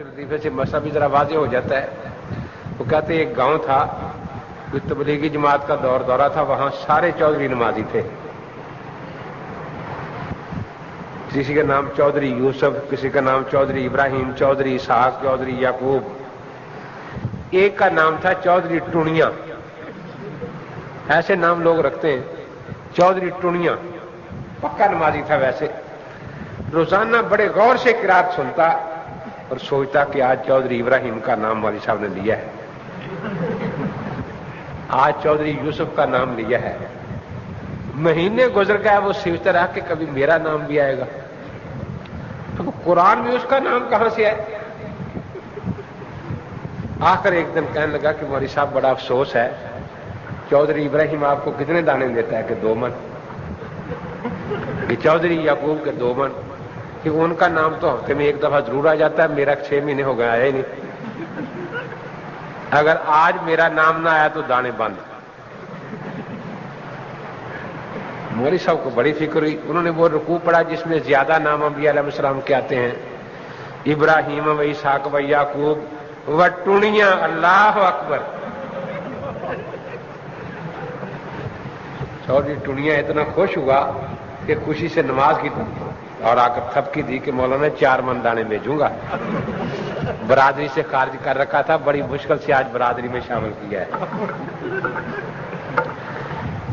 लतीफे से मसला भी जरा वाज़ेह हो जाता है। वो कहते एक गांव था, कोई तबलीगी जमात का दौरा था, वहां सारे चौधरी नमाजी थे। किसी का नाम चौधरी यूसुफ, किसी का नाम चौधरी इब्राहिम, चौधरी इसहाक, चौधरी याकूब, एक का नाम था चौधरी टुनिया। ऐसे नाम लोग रखते हैं, चौधरी टुनिया। पक्का नमाजी था। वैसे रोजाना बड़े गौर से किरात सुनता और सोचता कि आज चौधरी इब्राहिम का नाम वाली साहब ने लिया है, आज चौधरी यूसुफ का नाम लिया है। महीने गुजर गया, वो सोचता रहा कि कभी मेरा नाम भी आएगा। तो कुरान में उसका नाम कहां से है? आखिर एक दिन कहने लगा कि मौलवी साहब बड़ा अफसोस है, चौधरी इब्राहिम आपको कितने दाने देता है? कि 2 मन। कि चौधरी याकूब के 2 मन। कि उनका नाम तो हफ्ते में 1 दफा जरूर आ जाता है, मेरा 6 महीने हो गए आया ही नहीं। अगर आज मेरा नाम ना आया तो दाने बंद। मौलवी साहब को बड़ी फिक्र हुई। उन्होंने वो रुकू पढ़ा जिसमें ज्यादा नाम अंबिया अलैहिस्सलाम के आते हैं, इब्राहिम व इसहाक व याकूब व टुनिया। अल्लाह अकबर। चौधरी टुनिया इतना खुश हुआ कि खुशी से नमाज की और आकर थपकी दी कि मौलाना 4 मन दाने भेजूंगा। बरादरी से खारिज कर रखा था, बड़ी मुश्किल से आज बरादरी में शामिल किया है।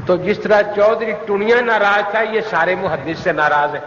तो जिस तरह चौधरी टुनिया नाराज था, ये सारे मुहद्दिस से नाराज है।